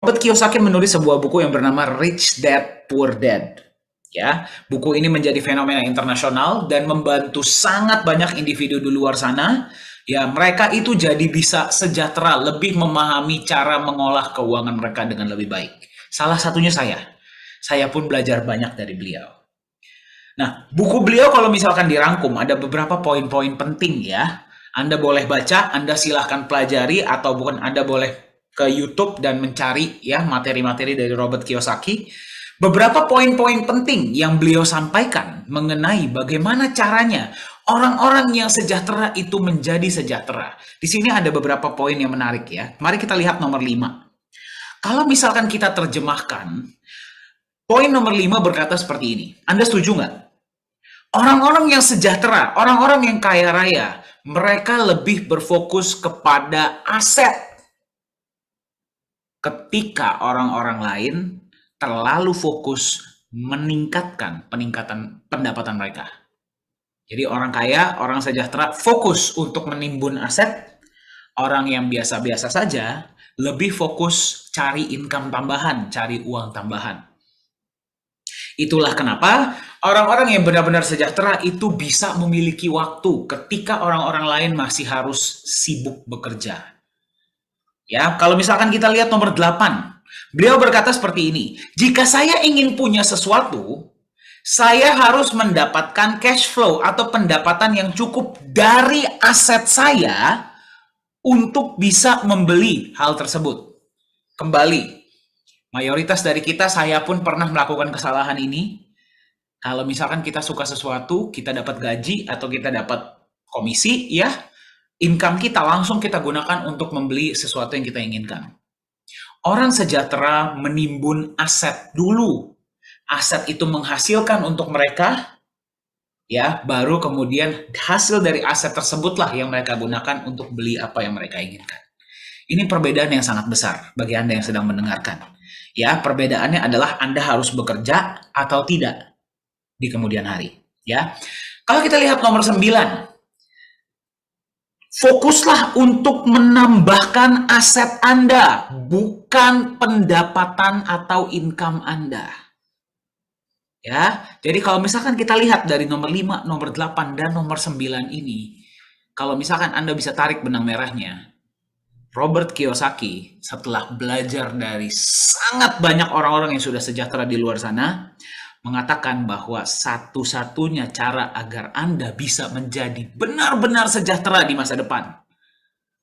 Robert Kiyosaki menulis sebuah buku yang bernama Rich Dad Poor Dad. Ya, buku ini menjadi fenomena internasional dan membantu sangat banyak individu di luar sana. Ya, mereka itu jadi bisa sejahtera, lebih memahami cara mengolah keuangan mereka dengan lebih baik. Salah satunya saya. Saya pun belajar banyak dari beliau. Nah, buku beliau kalau misalkan dirangkum ada beberapa poin-poin penting ya. Anda boleh baca, Anda silahkan pelajari atau bukan Anda boleh ke YouTube dan mencari ya materi-materi dari Robert Kiyosaki. Beberapa poin-poin penting yang beliau sampaikan mengenai bagaimana caranya orang-orang yang sejahtera itu menjadi sejahtera. Di sini ada beberapa poin yang menarik ya. Mari kita lihat nomor 5. Kalau misalkan kita terjemahkan, poin nomor 5 berkata seperti ini. Anda setuju nggak? Orang-orang yang sejahtera, orang-orang yang kaya raya, mereka lebih berfokus kepada aset ketika orang-orang lain terlalu fokus meningkatkan peningkatan pendapatan mereka. Jadi orang kaya, orang sejahtera fokus untuk menimbun aset, orang yang biasa-biasa saja lebih fokus cari income tambahan, cari uang tambahan. Itulah kenapa orang-orang yang benar-benar sejahtera itu bisa memiliki waktu ketika orang-orang lain masih harus sibuk bekerja. Ya, kalau misalkan kita lihat nomor 8, beliau berkata seperti ini, jika saya ingin punya sesuatu, saya harus mendapatkan cash flow atau pendapatan yang cukup dari aset saya untuk bisa membeli hal tersebut. Kembali, mayoritas dari kita, saya pun pernah melakukan kesalahan ini. Kalau misalkan kita suka sesuatu, kita dapat gaji atau kita dapat komisi, ya, income kita langsung kita gunakan untuk membeli sesuatu yang kita inginkan. Orang sejahtera menimbun aset dulu. Aset itu menghasilkan untuk mereka, ya, baru kemudian hasil dari aset tersebutlah yang mereka gunakan untuk beli apa yang mereka inginkan. Ini perbedaan yang sangat besar bagi Anda yang sedang mendengarkan. Ya, perbedaannya adalah Anda harus bekerja atau tidak di kemudian hari. Ya, kalau kita lihat nomor 9, fokuslah untuk menambahkan aset Anda, bukan pendapatan atau income Anda. Ya, jadi kalau misalkan kita lihat dari nomor 5, nomor 8, dan nomor 9 ini, kalau misalkan Anda bisa tarik benang merahnya, Robert Kiyosaki setelah belajar dari sangat banyak orang-orang yang sudah sejahtera di luar sana, mengatakan bahwa satu-satunya cara agar Anda bisa menjadi benar-benar sejahtera di masa depan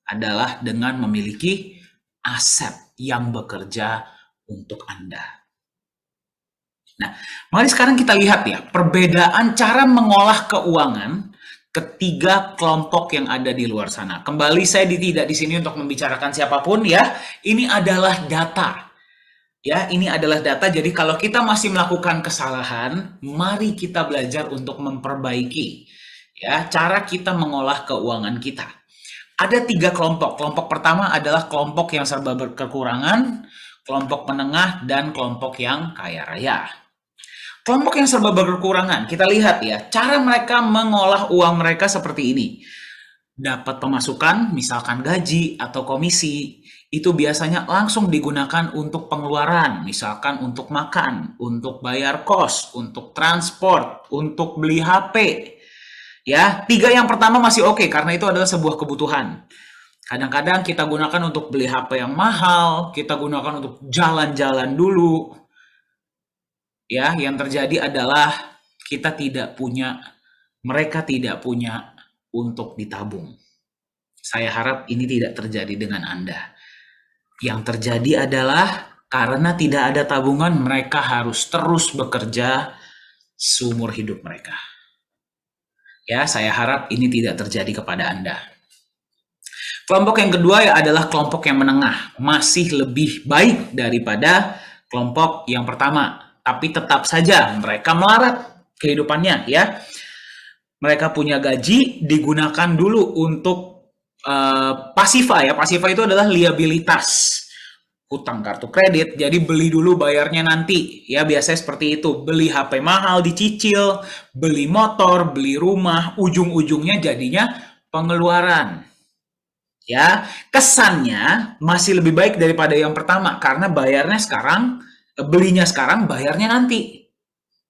adalah dengan memiliki aset yang bekerja untuk Anda. Nah, mari sekarang kita lihat ya, perbedaan cara mengolah keuangan ketiga kelompok yang ada di luar sana. Kembali, saya tidak di sini untuk membicarakan siapapun ya. Ini adalah data. Ya, ini adalah data. Jadi kalau kita masih melakukan kesalahan, mari kita belajar untuk memperbaiki ya cara kita mengolah keuangan kita. Ada 3 kelompok. Kelompok pertama adalah kelompok yang serba berkekurangan, kelompok menengah, dan kelompok yang kaya raya. Kelompok yang serba berkekurangan, kita lihat ya, cara mereka mengolah uang mereka seperti ini. Dapat pemasukan, misalkan gaji atau komisi, itu biasanya langsung digunakan untuk pengeluaran, misalkan untuk makan, untuk bayar kos, untuk transport, untuk beli HP. Ya, 3 yang pertama masih oke, karena itu adalah sebuah kebutuhan. Kadang-kadang kita gunakan untuk beli HP yang mahal, kita gunakan untuk jalan-jalan dulu. Ya, yang terjadi adalah mereka tidak punya untuk ditabung. Saya harap ini tidak terjadi dengan Anda. Yang terjadi adalah karena tidak ada tabungan, mereka harus terus bekerja seumur hidup mereka. Ya, saya harap ini tidak terjadi kepada Anda. Kelompok yang kedua adalah kelompok yang menengah, masih lebih baik daripada kelompok yang pertama. Tapi tetap saja mereka melarat kehidupannya ya. Mereka punya gaji digunakan dulu untuk pasifa ya. Pasifa itu adalah liabilitas. Hutang kartu kredit, jadi beli dulu bayarnya nanti. Ya biasanya seperti itu. Beli HP mahal dicicil, beli motor, beli rumah, ujung-ujungnya jadinya pengeluaran. Ya, kesannya masih lebih baik daripada yang pertama karena bayarnya sekarang, belinya sekarang, bayarnya nanti.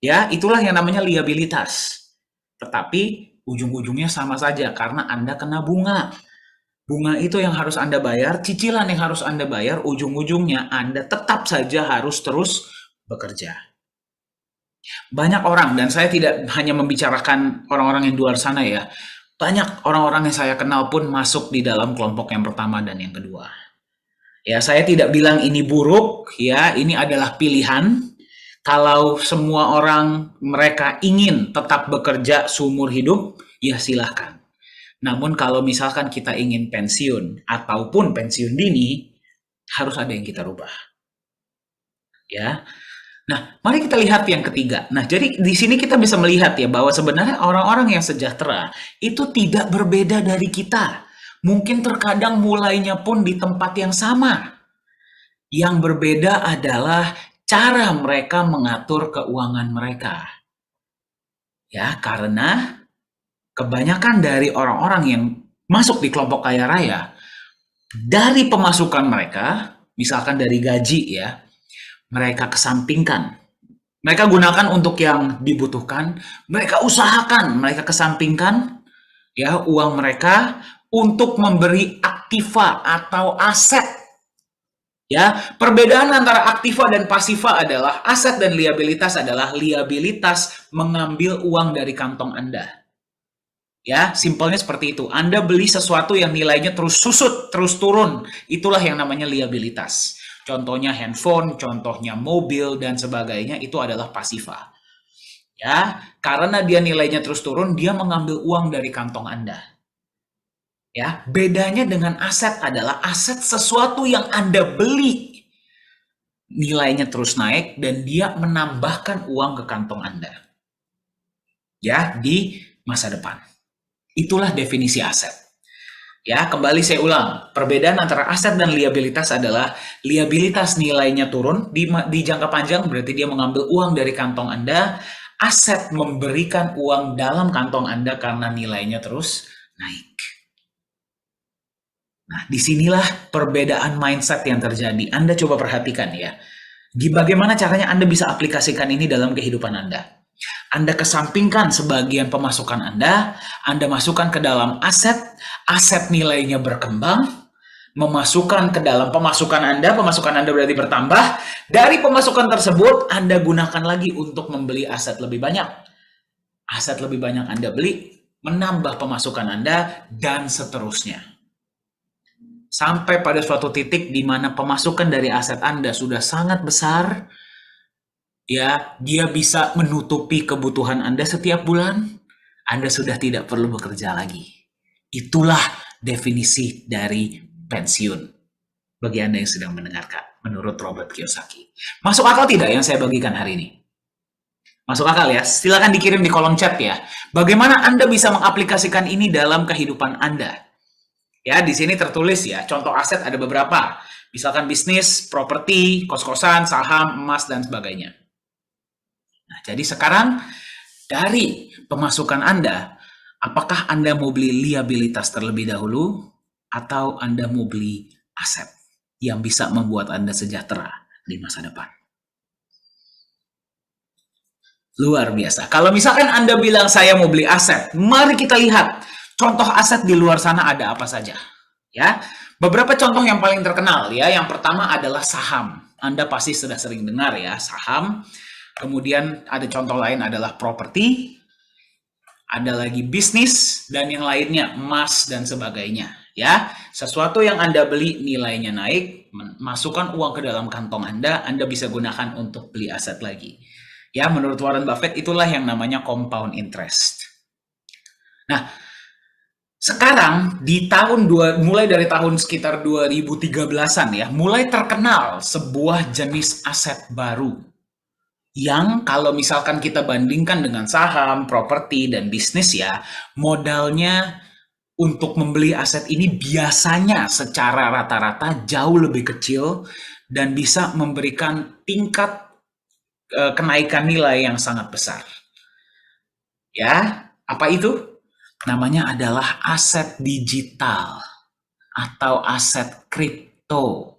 Ya, itulah yang namanya liabilitas. Tetapi ujung-ujungnya sama saja karena Anda kena bunga. Bunga itu yang harus Anda bayar, cicilan yang harus Anda bayar, ujung-ujungnya Anda tetap saja harus terus bekerja. Banyak orang, dan saya tidak hanya membicarakan orang-orang yang di luar sana ya, banyak orang-orang yang saya kenal pun masuk di dalam kelompok yang pertama dan yang kedua. Ya, saya tidak bilang ini buruk, ya, ini adalah pilihan. Kalau semua orang mereka ingin tetap bekerja seumur hidup, ya silahkan. Namun kalau misalkan kita ingin pensiun ataupun pensiun dini, harus ada yang kita rubah. Ya. Nah, mari kita lihat yang ketiga. Nah, jadi di sini kita bisa melihat ya bahwa sebenarnya orang-orang yang sejahtera itu tidak berbeda dari kita. Mungkin terkadang mulainya pun di tempat yang sama. Yang berbeda adalah cara mereka mengatur keuangan mereka. Ya, karena kebanyakan dari orang-orang yang masuk di kelompok kaya raya, dari pemasukan mereka, misalkan dari gaji ya, mereka kesampingkan. Mereka gunakan untuk yang dibutuhkan, mereka usahakan, mereka kesampingkan ya uang mereka untuk memberi aktiva atau aset. Ya, perbedaan antara aktiva dan pasiva adalah aset dan liabilitas adalah liabilitas mengambil uang dari kantong Anda. Ya, simpelnya seperti itu. Anda beli sesuatu yang nilainya terus susut, terus turun. Itulah yang namanya liabilitas. Contohnya handphone, contohnya mobil, dan sebagainya, itu adalah pasiva. Ya, karena dia nilainya terus turun, dia mengambil uang dari kantong Anda. Ya, bedanya dengan aset adalah aset sesuatu yang Anda beli. Nilainya terus naik dan dia menambahkan uang ke kantong Anda. Ya, di masa depan. Itulah definisi aset. Ya, kembali saya ulang. Perbedaan antara aset dan liabilitas adalah liabilitas nilainya turun di jangka panjang berarti dia mengambil uang dari kantong Anda. Aset memberikan uang dalam kantong Anda karena nilainya terus naik. Nah, disinilah perbedaan mindset yang terjadi. Anda coba perhatikan ya. Bagaimana caranya Anda bisa aplikasikan ini dalam kehidupan Anda? Anda kesampingkan sebagian pemasukan Anda masukkan ke dalam aset, aset nilainya berkembang, memasukkan ke dalam pemasukan Anda berarti bertambah, dari pemasukan tersebut Anda gunakan lagi untuk membeli aset lebih banyak. Aset lebih banyak Anda beli, menambah pemasukan Anda, dan seterusnya. Sampai pada suatu titik di mana pemasukan dari aset Anda sudah sangat besar, ya, dia bisa menutupi kebutuhan Anda setiap bulan, Anda sudah tidak perlu bekerja lagi. Itulah definisi dari pensiun bagi Anda yang sedang mendengarkan, menurut Robert Kiyosaki. Masuk akal tidak yang saya bagikan hari ini? Masuk akal ya? Silakan dikirim di kolom chat ya. Bagaimana Anda bisa mengaplikasikan ini dalam kehidupan Anda? Ya, di sini tertulis ya, contoh aset ada beberapa. Misalkan bisnis, properti, kos-kosan, saham, emas, dan sebagainya. Nah, jadi sekarang dari pemasukan Anda, apakah Anda mau beli liabilitas terlebih dahulu atau Anda mau beli aset yang bisa membuat Anda sejahtera di masa depan? Luar biasa. Kalau misalkan Anda bilang saya mau beli aset, mari kita lihat contoh aset di luar sana ada apa saja. Ya, beberapa contoh yang paling terkenal ya. Yang pertama adalah saham. Anda pasti sudah sering dengar ya, saham. Kemudian ada contoh lain adalah properti, ada lagi bisnis, dan yang lainnya emas dan sebagainya. Ya, sesuatu yang Anda beli nilainya naik, masukkan uang ke dalam kantong Anda bisa gunakan untuk beli aset lagi. Ya, menurut Warren Buffett itulah yang namanya compound interest. Nah, sekarang di mulai dari tahun sekitar 2013-an ya, mulai terkenal sebuah jenis aset baru yang kalau misalkan kita bandingkan dengan saham, properti, dan bisnis ya, modalnya untuk membeli aset ini biasanya secara rata-rata jauh lebih kecil dan bisa memberikan tingkat kenaikan nilai yang sangat besar. Ya, apa itu? Namanya adalah aset digital. atau aset kripto.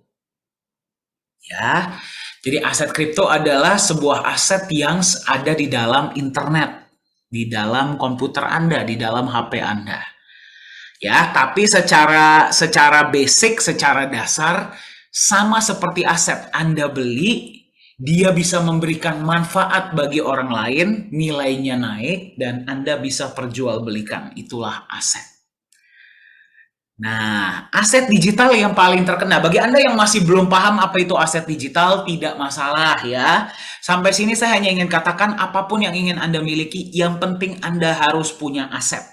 Ya. Jadi aset kripto adalah sebuah aset yang ada di dalam internet, di dalam komputer Anda, di dalam HP Anda. Ya, tapi secara basic, secara dasar sama seperti aset Anda beli, dia bisa memberikan manfaat bagi orang lain, nilainya naik dan Anda bisa perjualbelikan. Itulah aset. Nah, aset digital yang paling terkena, bagi Anda yang masih belum paham apa itu aset digital, tidak masalah ya. Sampai sini saya hanya ingin katakan apapun yang ingin Anda miliki, yang penting Anda harus punya aset.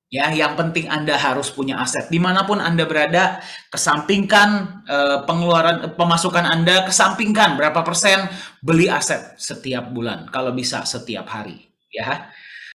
Ya, yang penting Anda harus punya aset. Dimanapun Anda berada, kesampingkan pemasukan Anda, kesampingkan berapa persen, beli aset setiap bulan, kalau bisa setiap hari. Ya,